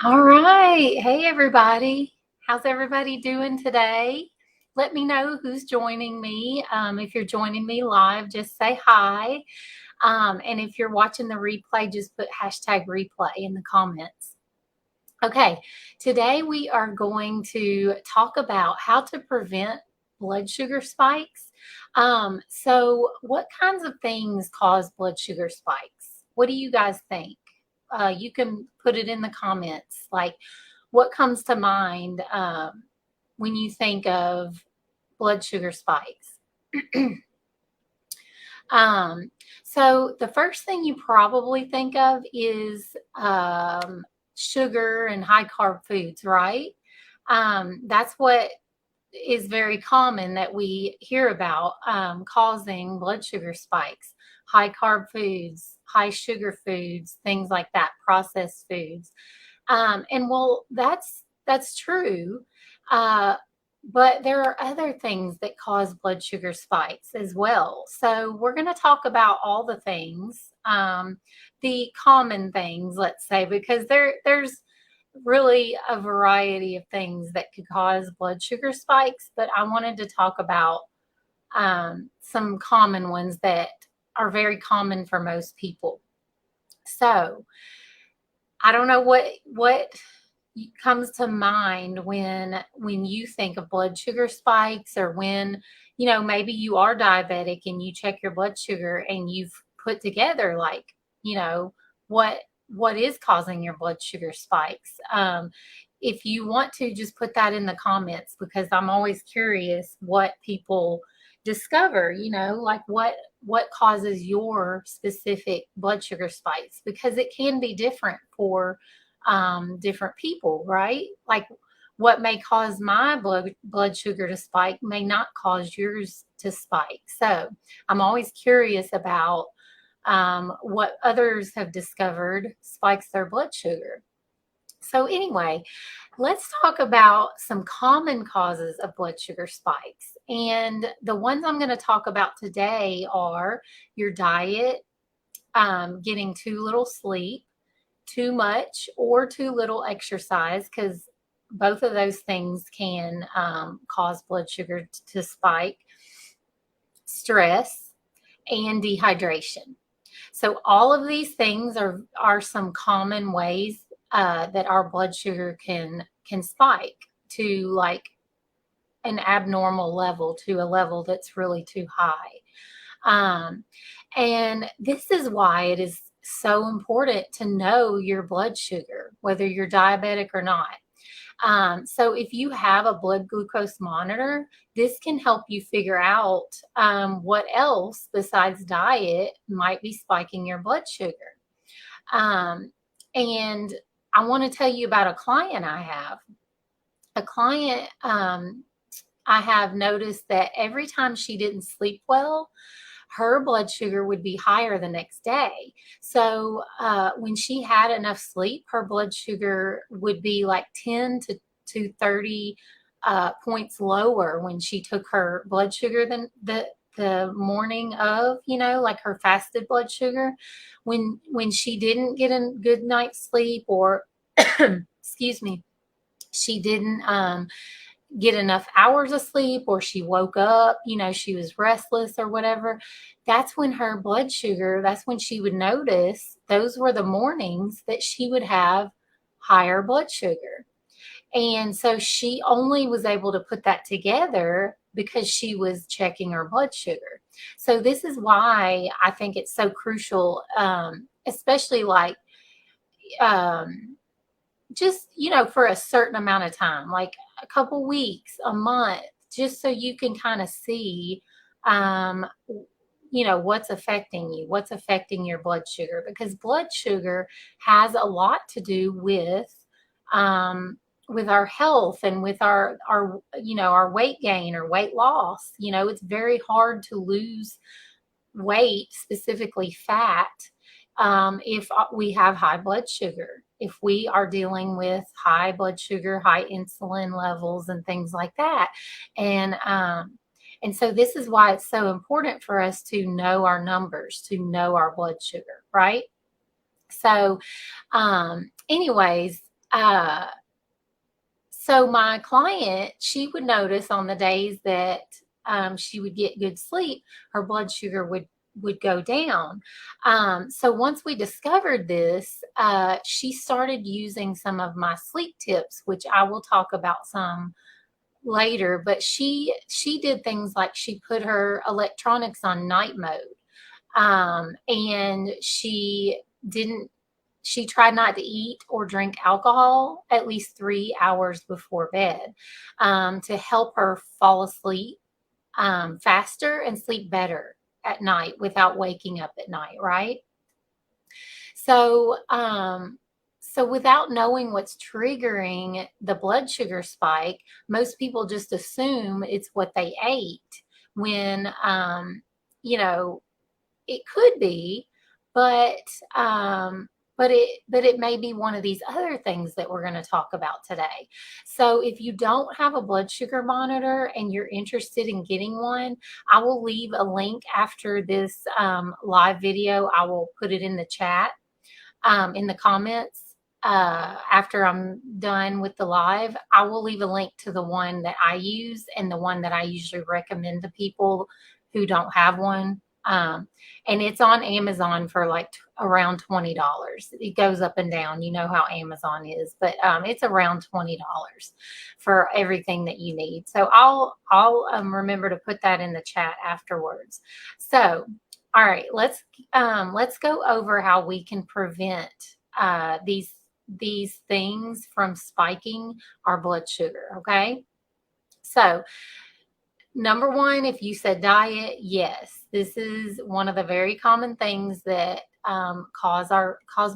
All right. Hey, everybody. How's everybody doing today? Let me know who's joining me. If you're joining me live, just say hi. And if you're watching the replay, just put hashtag replay in the comments. Okay, today we are going to talk about how to prevent blood sugar spikes. What kinds of things cause blood sugar spikes? What do you guys think? You can put it in the comments. Like, what comes to mind when you think of blood sugar spikes? So the first thing you probably think of is sugar and high carb foods, right? That's what is very common that we hear about causing blood sugar spikes. High carb foods, high sugar foods, things like that, processed foods. And well, that's true. Uh, but there are other things that cause blood sugar spikes as well. So we're going to talk about all the things, the common things, let's say, because there's really a variety of things that could cause blood sugar spikes. But I wanted to talk about some common ones that are very common for most people. So I don't know what comes to mind when you think of blood sugar spikes, or when maybe you are diabetic and you check your blood sugar and you've put together, like, you know what what is causing your blood sugar spikes. If you want to, just put that in the comments, because I'm always curious what people discover, like what causes your specific blood sugar spikes, because it can be different for different people, right? Like, what may cause my blood sugar to spike may not cause yours to spike. So I'm always curious about what others have discovered spikes their blood sugar. So anyway, let's talk about some common causes of blood sugar spikes. And the ones I'm going to talk about today are your diet, getting too little sleep, too much or too little exercise, because both of those things can cause blood sugar to spike, stress, and dehydration. So all of these things are some common ways that our blood sugar can spike to, like, an abnormal level, to a level that's really too high. And this is why it is so important to know your blood sugar, whether you're diabetic or not. So if you have a blood glucose monitor, this can help you figure out what else besides diet might be spiking your blood sugar. And I want to tell you about a client I have. A client, I have noticed that every time she didn't sleep well, her blood sugar would be higher the next day. So when she had enough sleep, her blood sugar would be like 10 to 30 points lower when she took her blood sugar than the morning of, like her fasted blood sugar. When she didn't get a good night's sleep, or excuse me, she didn't get enough hours of sleep, or she woke up, she was restless or whatever, that's when her blood sugar, that's when she would notice those were the mornings that she would have higher blood sugar. And so she only was able to put that together because she was checking her blood sugar. So this is why I think it's so crucial, especially like, just, for a certain amount of time, like a couple weeks, a month, just so you can kind of see, what's affecting you, what's affecting your blood sugar, because blood sugar has a lot to do with our health, and with our weight gain or weight loss. It's very hard to lose weight, specifically fat, if we have high blood sugar, if we are dealing with high blood sugar, high insulin levels, and things like that. And so this is why it's so important for us to know our numbers, to know our blood sugar, right? So anyways, So my client, she would notice on the days that she would get good sleep, her blood sugar would go down. So once we discovered this, she started using some of my sleep tips, which I will talk about some later. But she did things like she put her electronics on night mode, and didn't she tried not to eat or drink alcohol at least 3 hours before bed, to help her fall asleep faster and sleep better at night without waking up at night, right? So, so without knowing what's triggering the blood sugar spike, most people just assume it's what they ate when, you know, it could be, but but it may be one of these other things that we're going to talk about today. So if you don't have a blood sugar monitor and you're interested in getting one, I will leave a link after this live video. I will put it in the chat, in the comments. After I'm done with the live, I will leave a link to the one that I use and the one that I usually recommend to people who don't have one. And it's on Amazon for like around $20. It goes up and down. You know how Amazon is, but it's around $20 for everything that you need. So I'll remember to put that in the chat afterwards. So, all right, let's go over how we can prevent these things from spiking our blood sugar. Okay, so number one, if you said diet, yes, this is one of the very common things that cause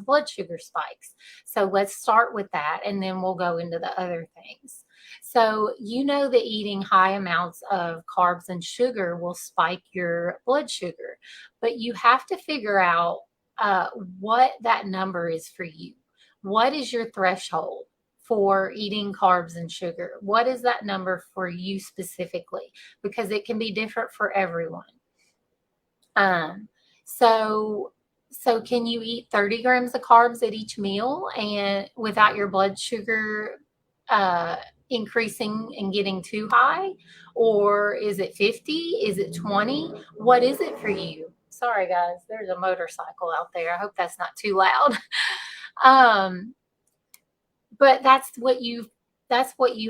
blood sugar spikes. So let's start with that, and then we'll go into the other things. So you know that eating high amounts of carbs and sugar will spike your blood sugar, but you have to figure out what that number is for you. What is your threshold for eating carbs and sugar? What is that number for you specifically? Because it can be different for everyone. Um, so can you eat 30 grams of carbs at each meal and without your blood sugar increasing and getting too high? Or is it 50? Is it 20? What is it for you? Sorry guys, there's a motorcycle out there. I hope that's not too loud. But that's what you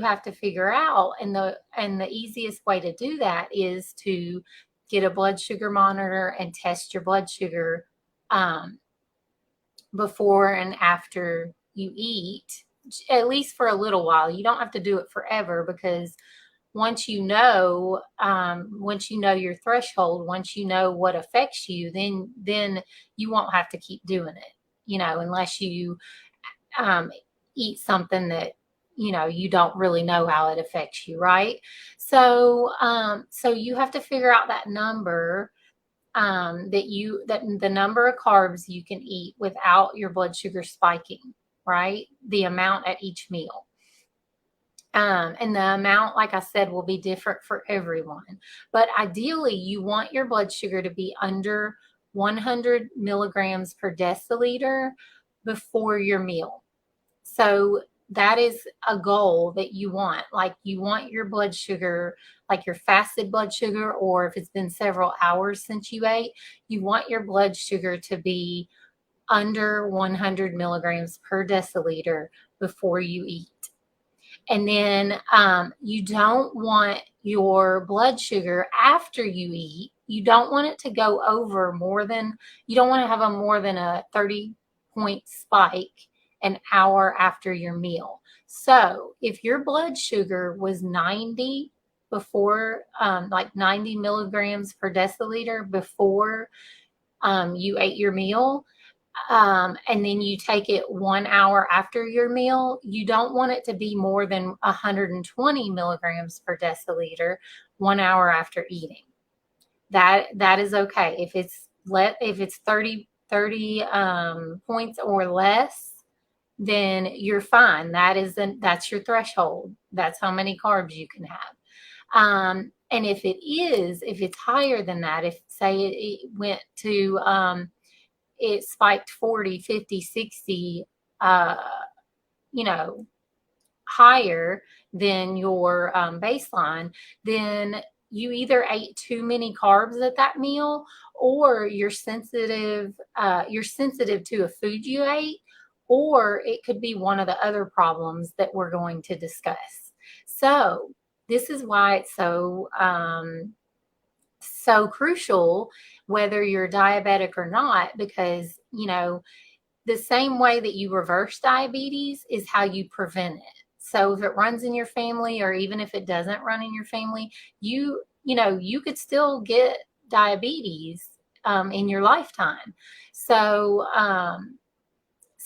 have to figure out, and the easiest way to do that is to get a blood sugar monitor and test your blood sugar before and after you eat, at least for a little while. You don't have to do it forever, because once you know your threshold, once you know what affects you, then you won't have to keep doing it, unless you eat something that you don't really know how it affects you, right? So so you have to figure out that number, that the number of carbs you can eat without your blood sugar spiking, right? The amount at each meal. And the amount, like I said, will be different for everyone. But ideally, you want your blood sugar to be under 100 milligrams per deciliter before your meal. So that is a goal that you want. Like, you want your blood sugar, like your fasted blood sugar, or if it's been several hours since you ate, you want your blood sugar to be under 100 milligrams per deciliter before you eat. And then you don't want your blood sugar after you eat. You don't want it to go over you don't want to have a more than a 30-point spike an hour after your meal. So if your blood sugar was 90 before, like 90 milligrams per deciliter before you ate your meal, and then you take it 1 hour after your meal, you don't want it to be more than 120 milligrams per deciliter 1 hour after eating. That is okay. If it's 30 points or less, then you're fine. That's your threshold. That's how many carbs you can have. And if it's higher than that, if say it went to it spiked 40, 50, 60 higher than your baseline, then you either ate too many carbs at that meal, or you're sensitive to a food you ate, or it could be one of the other problems that we're going to discuss. So this is why it's so crucial, whether you're diabetic or not, because the same way that you reverse diabetes is how you prevent it. So if it runs in your family, or even if it doesn't run in your family, you could still get diabetes in your lifetime. So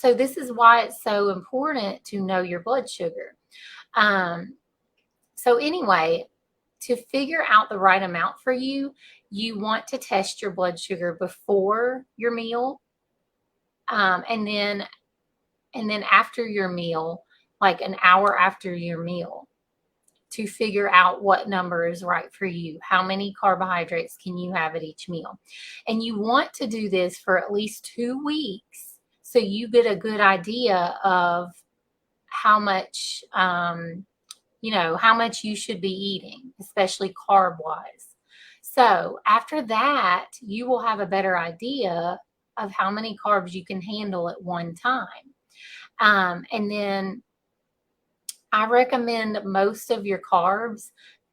this is why it's so important to know your blood sugar. So anyway, to figure out the right amount for you, you want to test your blood sugar before your meal, and then after your meal, like an hour after your meal, to figure out what number is right for you. How many carbohydrates can you have at each meal? And you want to do this for at least 2 weeks, so you get a good idea of how much how much you should be eating, especially carb wise. So after that, you will have a better idea of how many carbs you can handle at one time. And then I recommend most of your carbs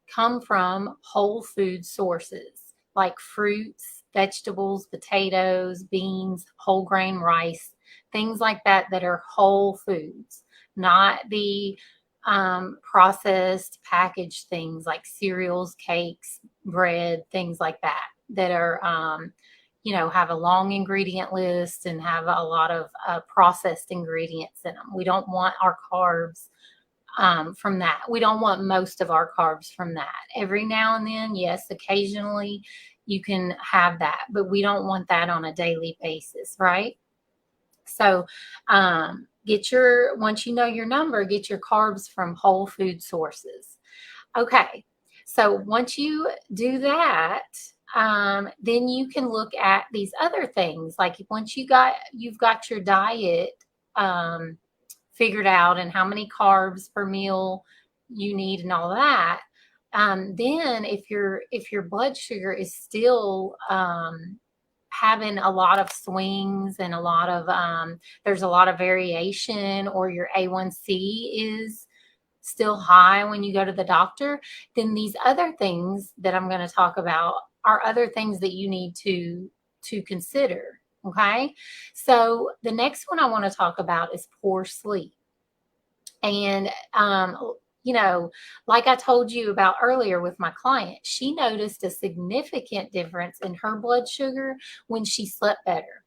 come from whole food sources, like fruits, vegetables, potatoes, beans, whole grain rice, things like that, that are whole foods, not the processed packaged things like cereals, cakes, bread, things like that, that are have a long ingredient list and have a lot of processed ingredients in them. We don't want our carbs from that. We don't want most of our carbs from that. Every now and then, yes, occasionally you can have that, but we don't want that on a daily basis, right? So once you know your number, get your carbs from whole food sources. Okay, so once you do that, then you can look at these other things. Like once you've got your diet figured out, and how many carbs per meal you need and all that, then if your blood sugar is still having a lot of swings, and there's a lot of variation, or your A1C is still high when you go to the doctor, then these other things that I'm going to talk about are other things that you need to consider. Okay, so the next one I want to talk about is poor sleep. And like I told you about earlier with my client, she noticed a significant difference in her blood sugar when she slept better.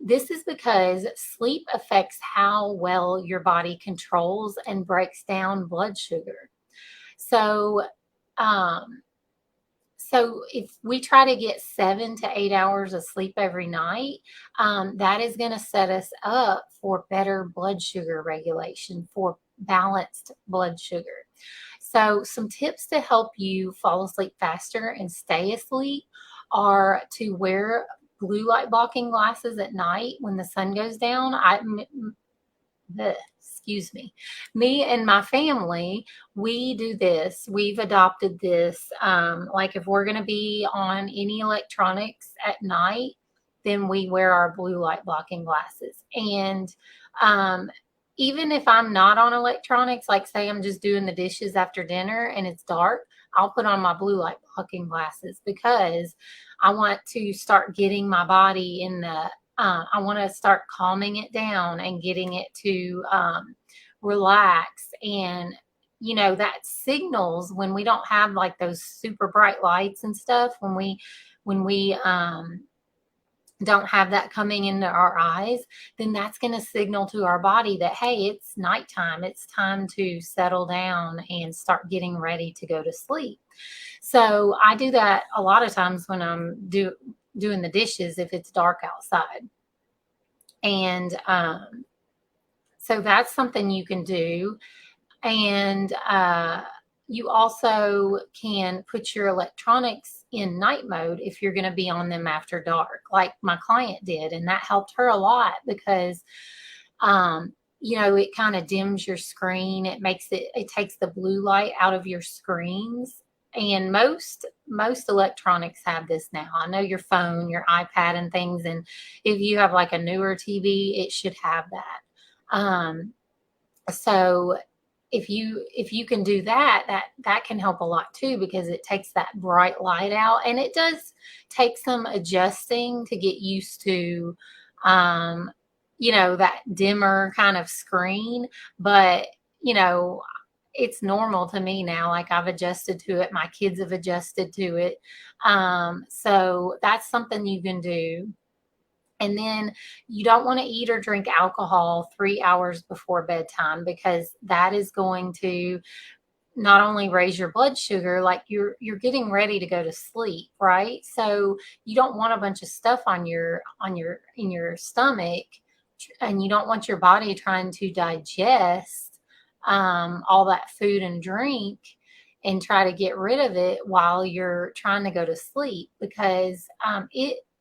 This is because sleep affects how well your body controls and breaks down blood sugar. So, if we try to get 7 to 8 hours of sleep every night, that is going to set us up for better blood sugar regulation, for balanced blood sugar. So some tips to help you fall asleep faster and stay asleep are to wear blue light blocking glasses at night when the sun goes down. Excuse me. Me and my family, we do this. We've adopted this. Like if we're going to be on any electronics at night, then we wear our blue light blocking glasses. And even if I'm not on electronics, like say I'm just doing the dishes after dinner and it's dark, I'll put on my blue light blocking glasses, because I want to start getting my body in I want to start calming it down and getting it to relax. And, that signals when we don't have like those super bright lights and stuff, when we don't have that coming into our eyes, then that's going to signal to our body that, hey, it's nighttime. It's time to settle down and start getting ready to go to sleep. So I do that a lot of times when I'm doing the dishes, if it's dark outside. And so that's something you can do. And you also can put your electronics in night mode if you're going to be on them after dark, like my client did. And that helped her a lot, because it kind of dims your screen. It takes the blue light out of your screens. And most electronics have this now. I know your phone, your iPad and things, and if you have like a newer TV, it should have that. So if you can do that, that can help a lot too, because it takes that bright light out, and it does take some adjusting to get used to that dimmer kind of screen. But it's normal to me now. Like, I've adjusted to it, my kids have adjusted to it. So that's something you can do. And then you don't want to eat or drink alcohol 3 hours before bedtime, because that is going to not only raise your blood sugar, like you're getting ready to go to sleep, right? So you don't want a bunch of stuff in your stomach, and you don't want your body trying to digest all that food and drink and try to get rid of it while you're trying to go to sleep, because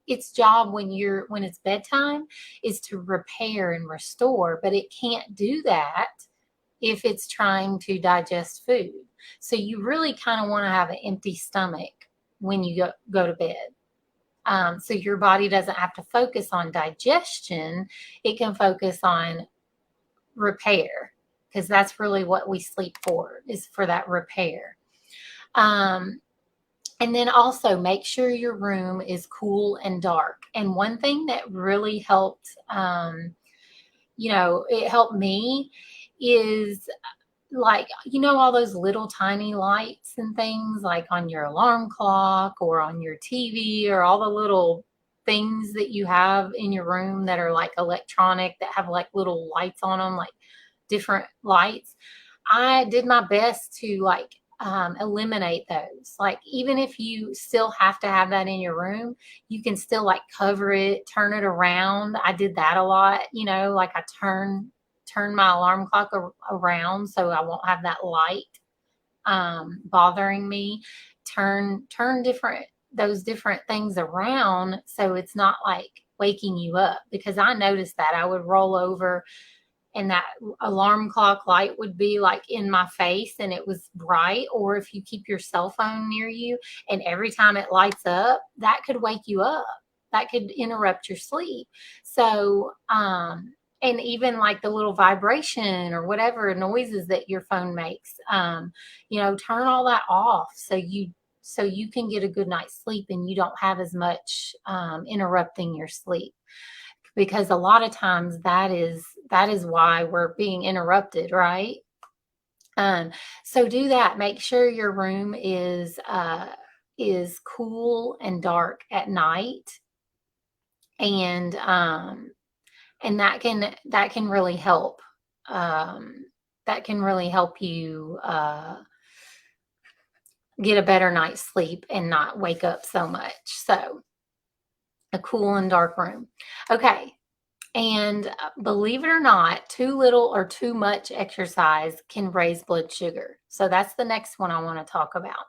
its job when it's bedtime is to repair and restore, but it can't do that if it's trying to digest food. So you really kind of want to have an empty stomach when you go to bed. So your body doesn't have to focus on digestion. It can focus on repair, because that's really what we sleep for, is for that repair. And then also make sure your room is cool and dark. And one thing that really helped, it helped me, is like, all those little tiny lights and things, like on your alarm clock or on your TV, or all the little things that you have in your room that are like electronic, that have like little lights on them, like different lights. I did my best to like eliminate those. Like, even if you still have to have that in your room, you can still like cover it, turn it around. I did that a lot, like I turn my alarm clock around so I won't have that light bothering me. Turn those different things around so it's not like waking you up, because I noticed that I would roll over and that alarm clock light would be like in my face and it was bright. Or if you keep your cell phone near you and every time it lights up, that could wake you up. That could interrupt your sleep. So, and even like the little vibration or whatever noises that your phone makes, turn all that off so you can get a good night's sleep and you don't have as much interrupting your sleep. Because a lot of times that is why we're being interrupted, right? So do that. Make sure your room is cool and dark at night, and that can really help. That can really help you get a better night's sleep and not wake up so much. So a cool and dark room. Okay. And believe it or not, too little or too much exercise can raise blood sugar. So that's the next one I want to talk about.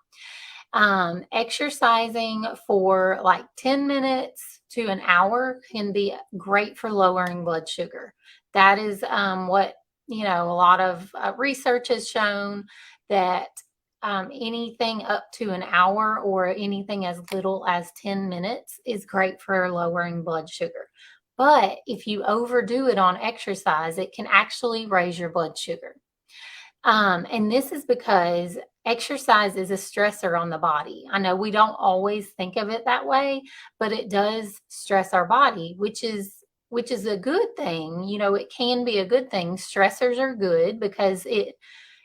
Exercising for like 10 minutes to an hour can be great for lowering blood sugar. That is what, a lot of research has shown, that anything up to an hour or anything as little as 10 minutes is great for lowering blood sugar. But if you overdo it on exercise, it can actually raise your blood sugar. And this is because exercise is a stressor on the body. I know we don't always think of it that way, but it does stress our body, which is a good thing. It can be a good thing. Stressors are good because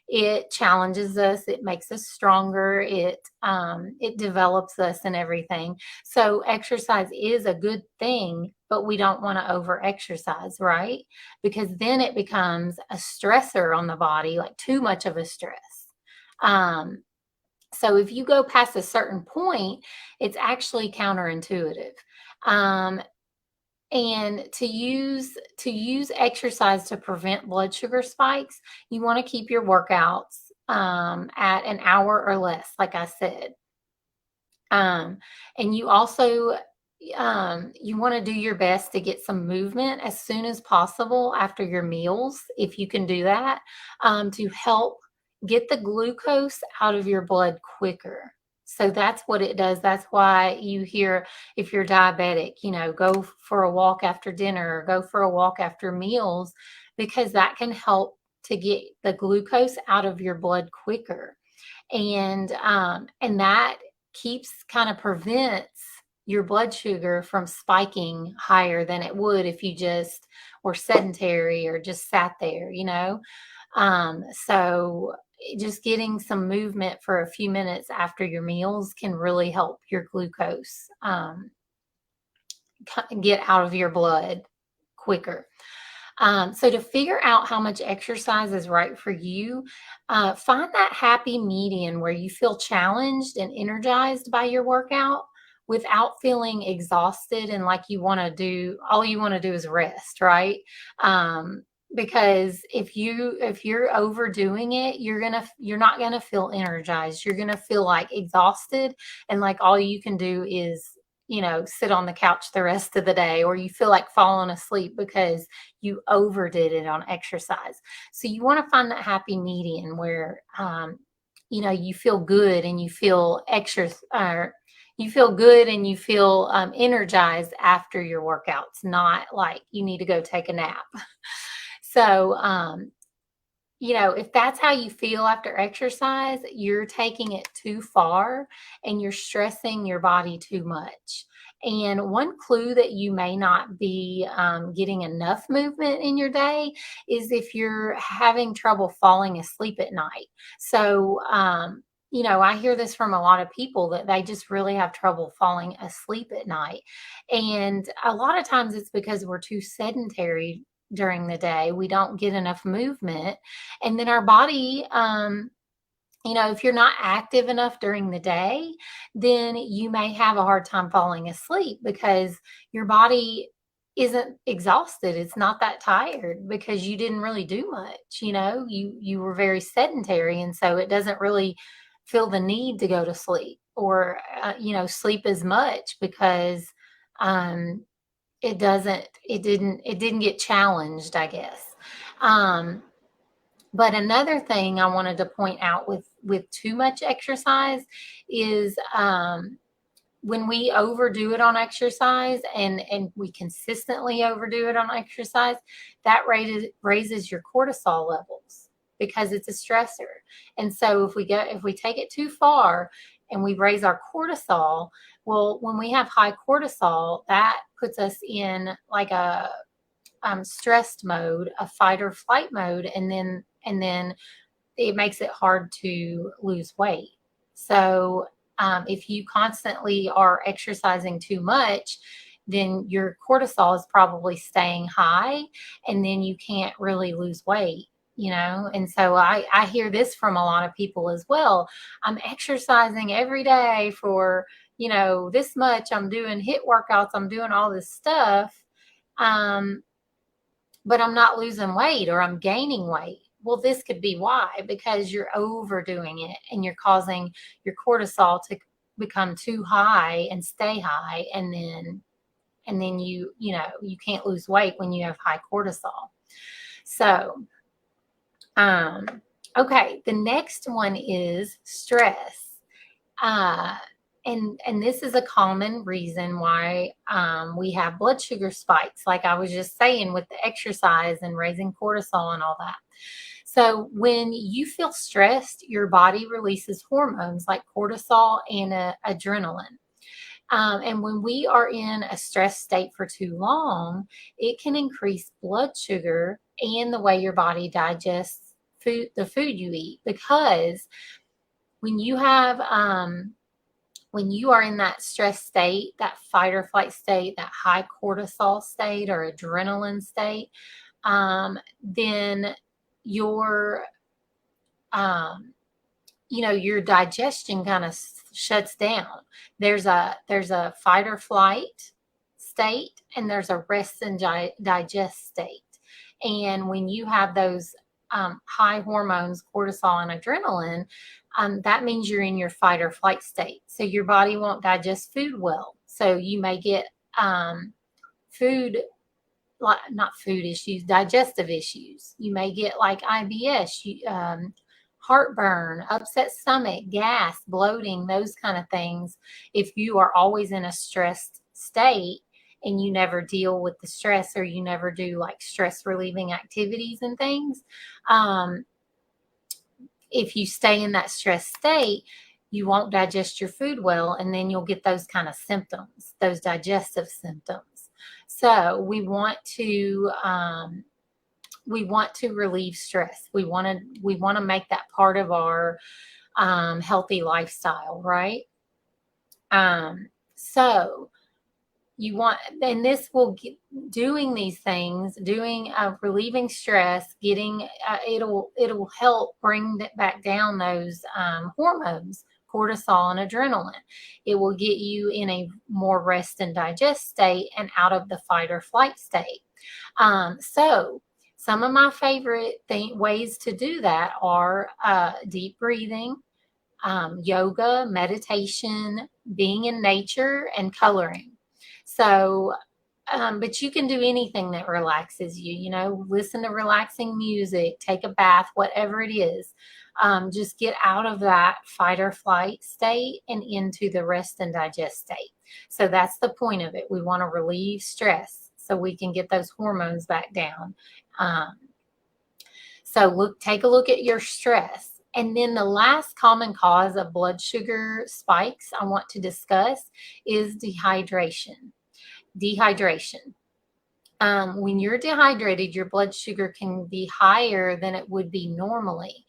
it challenges us, it makes us stronger, it develops us and everything. So exercise is a good thing, but we don't want to over exercise, right? Because then it becomes a stressor on the body, like too much of a stress. So if you go past a certain point, it's actually counterintuitive. And to use exercise to prevent blood sugar spikes, you want to keep your workouts at an hour or less, like I said. And you also you want to do your best to get some movement as soon as possible after your meals, if you can do that, to help get the glucose out of your blood quicker. So that's what it does. That's why you hear, if you're diabetic, go for a walk after dinner or go for a walk after meals, because that can help to get the glucose out of your blood quicker. And that kind of prevents your blood sugar from spiking higher than it would if you just were sedentary or just sat there. So just getting some movement for a few minutes after your meals can really help your glucose get out of your blood quicker. So to figure out how much exercise is right for you, find that happy median where you feel challenged and energized by your workout without feeling exhausted and like all you want to do is rest, right? Because if you're overdoing it, you're not gonna feel energized. You're gonna feel like exhausted and like all you can do is sit on the couch the rest of the day, or you feel like falling asleep because you overdid it on exercise. So you want to find that happy median where, you feel good and you feel energized after your workouts, not like you need to go take a nap. So, if that's how you feel after exercise, you're taking it too far and you're stressing your body too much. And one clue that you may not be getting enough movement in your day is if you're having trouble falling asleep at night. So, I hear this from a lot of people that they just really have trouble falling asleep at night. And a lot of times it's because we're too sedentary during the day. We don't get enough movement. And then our body, if you're not active enough during the day, then you may have a hard time falling asleep because your body isn't exhausted. It's not that tired because you didn't really do much. You were very sedentary. And so it doesn't really feel the need to go to sleep or, sleep as much because, it didn't get challenged, I guess. But another thing I wanted to point out with too much exercise is, when we overdo it on exercise and we consistently overdo it on exercise, that raises your cortisol levels because it's a stressor. And so if we take it too far and we raise our cortisol, well, when we have high cortisol, that puts us in like a stressed mode, a fight or flight mode, and then it makes it hard to lose weight. So if you constantly are exercising too much, then your cortisol is probably staying high, and then you can't really lose weight. And so I hear this from a lot of people as well. I'm exercising every day for, this much. I'm doing HIIT workouts. I'm doing all this stuff. But I'm not losing weight or I'm gaining weight. Well, this could be why, because you're overdoing it and you're causing your cortisol to become too high and stay high. And then you can't lose weight when you have high cortisol. So, okay, the next one is stress. And this is a common reason why we have blood sugar spikes, like I was just saying with the exercise and raising cortisol and all that. So when you feel stressed, your body releases hormones like cortisol and adrenaline. And when we are in a stress state for too long, it can increase blood sugar and the way your body digests the food you eat. Because when you are in that stress state, that fight or flight state, that high cortisol state or adrenaline state, then your your digestion kind of shuts down. There's a fight or flight state, and there's a rest and digest state. And when you have those high hormones, cortisol and adrenaline, that means you're in your fight or flight state. So your body won't digest food well. So you may get food, like not food issues, digestive issues. You may get like IBS, heartburn, upset stomach, gas, bloating, those kind of things. If you are always in a stressed state and you never deal with the stress, or you never do like stress relieving activities and things, if you stay in that stress state, you won't digest your food well, and then you'll get those kind of symptoms, those digestive symptoms. So we want to relieve stress. We want to make that part of our healthy lifestyle, right? So you want, and this will get, doing these things, doing relieving stress, getting it'll help bring back down those hormones, cortisol and adrenaline. It will get you in a more rest and digest state and out of the fight or flight state. So some of my favorite ways to do that are deep breathing, yoga, meditation, being in nature, and coloring. So, but you can do anything that relaxes you, listen to relaxing music, take a bath, whatever it is. Just get out of that fight or flight state and into the rest and digest state. So that's the point of it. We want to relieve stress so we can get those hormones back down. So take a look at your stress. And then the last common cause of blood sugar spikes I want to discuss is dehydration. When you're dehydrated, your blood sugar can be higher than it would be normally.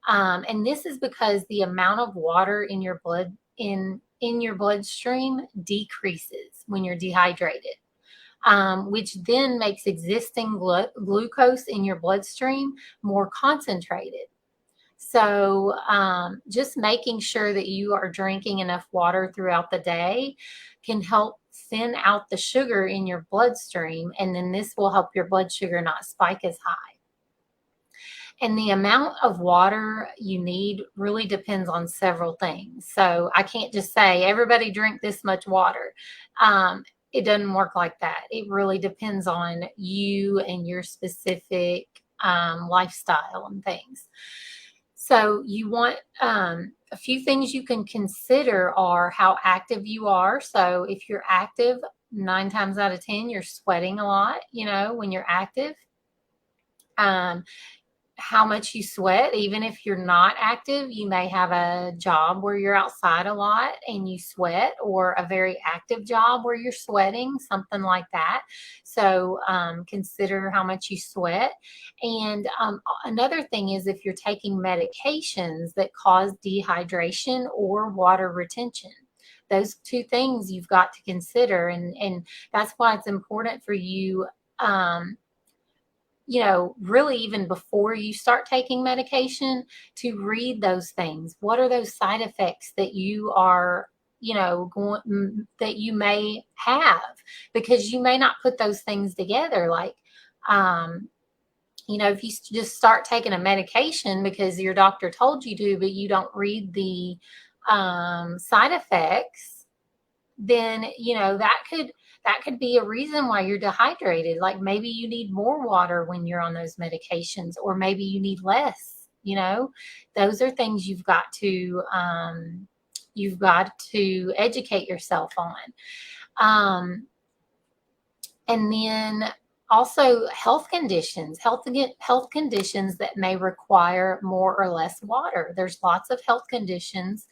And this is because the amount of water in your blood in your bloodstream decreases when you're dehydrated. Which then makes existing glucose in your bloodstream more concentrated. So just making sure that you are drinking enough water throughout the day can help thin out the sugar in your bloodstream, and then this will help your blood sugar not spike as high. And the amount of water you need really depends on several things. So I can't just say, everybody drink this much water. It doesn't work like that. It really depends on you and your specific lifestyle and things. So you want a few things you can consider are how active you are. So if you're active, 9 times out of 10, you're sweating a lot, when you're active. How much you sweat. Even if you're not active, you may have a job where you're outside a lot and you sweat, or a very active job where you're sweating, something like that. So consider how much you sweat. And another thing is if you're taking medications that cause dehydration or water retention. Those two things you've got to consider, and that's why it's important for you, really even before you start taking medication, to read those things. What are those side effects that you are, that you may have? Because you may not put those things together. Like, if you just start taking a medication because your doctor told you to, but you don't read the side effects, then, that could be a reason why you're dehydrated. Like maybe you need more water when you're on those medications, or maybe you need less. Those are things you've got to educate yourself on. And then also health conditions that may require more or less water. There's lots of health conditions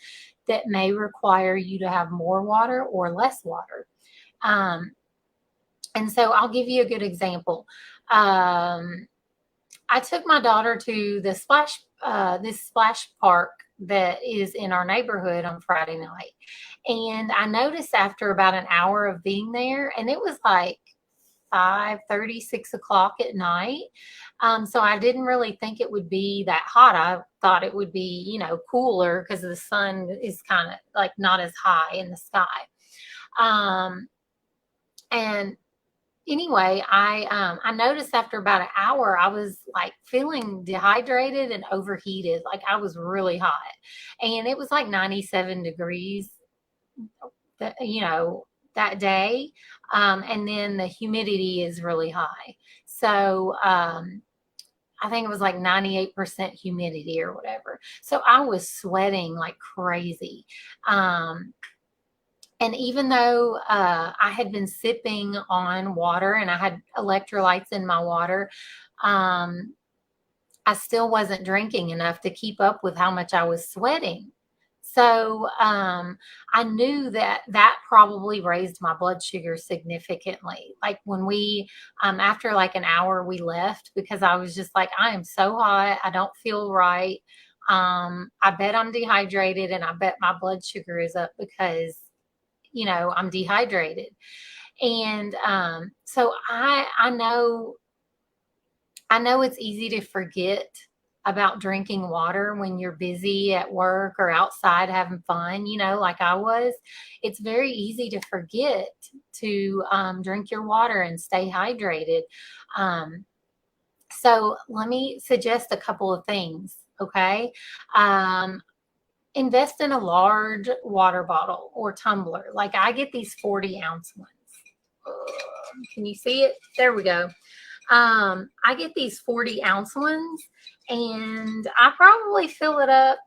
that may require you to have more water or less water. And so I'll give you a good example. I took my daughter to the this splash park that is in our neighborhood on Friday night. And I noticed after about an hour of being there, and it was like 5:30, 6 o'clock at night. So I didn't really think it would be that hot. I thought it would be, cooler because the sun is kind of like not as high in the sky. And anyway, I noticed after about an hour, I was like feeling dehydrated and overheated. Like I was really hot, and it was like 97 degrees, that day. And then the humidity is really high. So I think it was like 98% humidity or whatever. So I was sweating like crazy. And even though I had been sipping on water and I had electrolytes in my water, I still wasn't drinking enough to keep up with how much I was sweating. So I knew that that probably raised my blood sugar significantly. Like when we, after like an hour, we left because I was just like, I am so hot. I don't feel right. I bet I'm dehydrated and I bet my blood sugar is up because, I'm dehydrated. And so I know it's easy to forget about drinking water when you're busy at work or outside having fun, like I was. It's very easy to forget to drink your water and stay hydrated. So let me suggest a couple of things, okay? Invest in a large water bottle or tumbler. Like I get these 40-ounce ones. Can you see it? There we go. I get these 40-ounce ones and I probably fill it up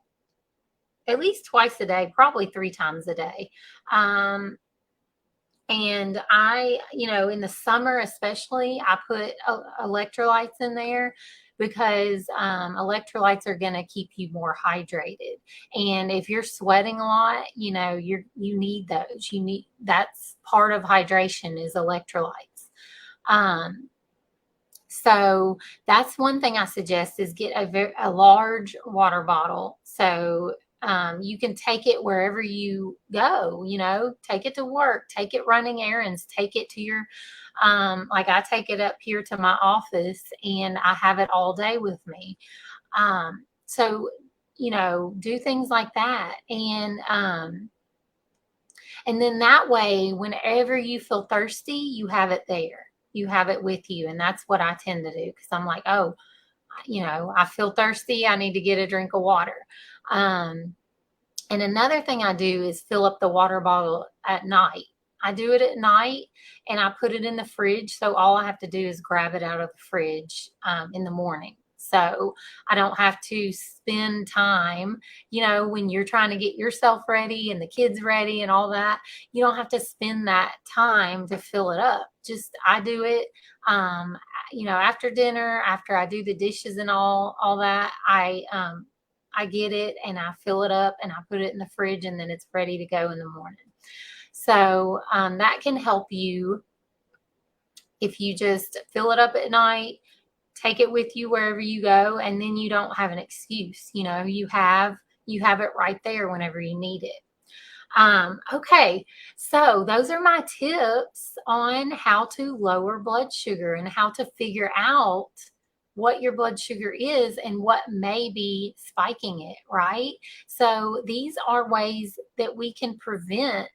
at least twice a day, probably 3 times a day. And in the summer especially, I put electrolytes in there because electrolytes are going to keep you more hydrated. And if you're sweating a lot, you need those. That's part of hydration is electrolytes. So that's one thing I suggest is get a large water bottle. So you can take it wherever you go, take it to work, take it running errands, take it to your, like I take it up here to my office and I have it all day with me. So, do things like that. And then that way, whenever you feel thirsty, you have it there. You have it with you. And that's what I tend to do because I'm like, oh, I feel thirsty. I need to get a drink of water. And another thing I do is fill up the water bottle at night. I do it at night and I put it in the fridge. So all I have to do is grab it out of the fridge in the morning. So I don't have to spend time, when you're trying to get yourself ready and the kids ready and all that, you don't have to spend that time to fill it up. Just, I do it, after dinner, after I do the dishes and all that, I get it and I fill it up and I put it in the fridge and then it's ready to go in the morning. So that can help you if you just fill it up at night, take it with you wherever you go, and then you don't have an excuse. You have it right there whenever you need it. Okay, so those are my tips on how to lower blood sugar and how to figure out what your blood sugar is and what may be spiking it, right? So these are ways that we can prevent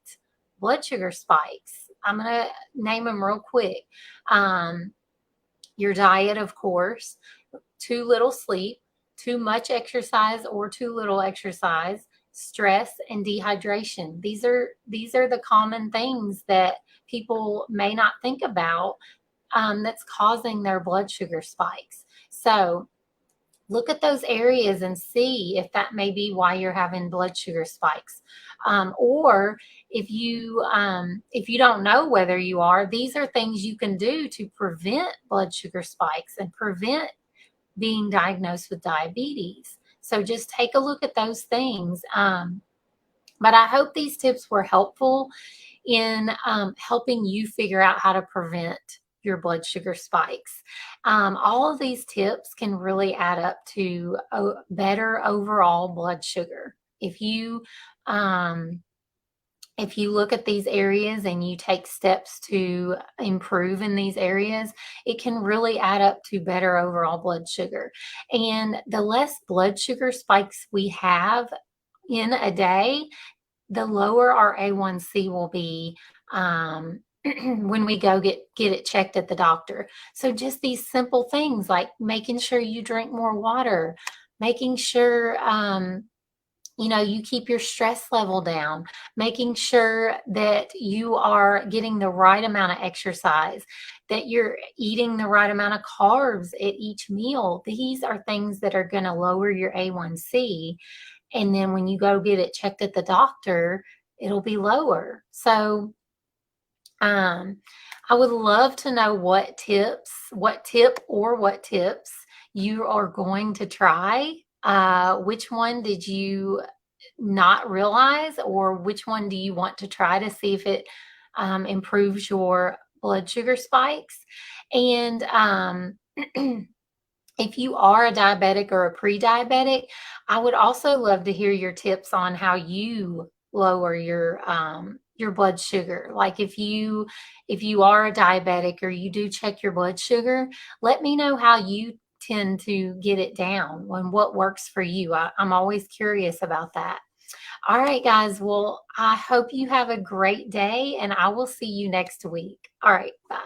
blood sugar spikes. I'm going to name them real quick. Your diet, of course, too little sleep, too much exercise or too little exercise, stress, and dehydration. These are the common things that people may not think about that's causing their blood sugar spikes. So look at those areas and see if that may be why you're having blood sugar spikes. Or if you don't know whether you are, these are things you can do to prevent blood sugar spikes and prevent being diagnosed with diabetes. So just take a look at those things. But I hope these tips were helpful in helping you figure out how to prevent your blood sugar spikes. All of these tips can really add up to a better overall blood sugar. If you look at these areas and you take steps to improve in these areas, it can really add up to better overall blood sugar. And the less blood sugar spikes we have in a day, the lower our A1C will be when we go get it checked at the doctor. So just these simple things like making sure you drink more water, making sure You keep your stress level down, making sure that you are getting the right amount of exercise, that you're eating the right amount of carbs at each meal. These are things that are going to lower your A1C. And then when you go get it checked at the doctor, it'll be lower. So, um, I would love to know what tips you are going to try. Which one did you not realize, or which one do you want to try to see if it improves your blood sugar spikes? And if you are a diabetic or a pre-diabetic, I would also love to hear your tips on how you lower your blood sugar. Like if you are a diabetic or you do check your blood sugar, let me know how you tend to get it down and what works for you. I'm always curious about that. All right, guys. Well, I hope you have a great day, and I will see you next week. All right. Bye.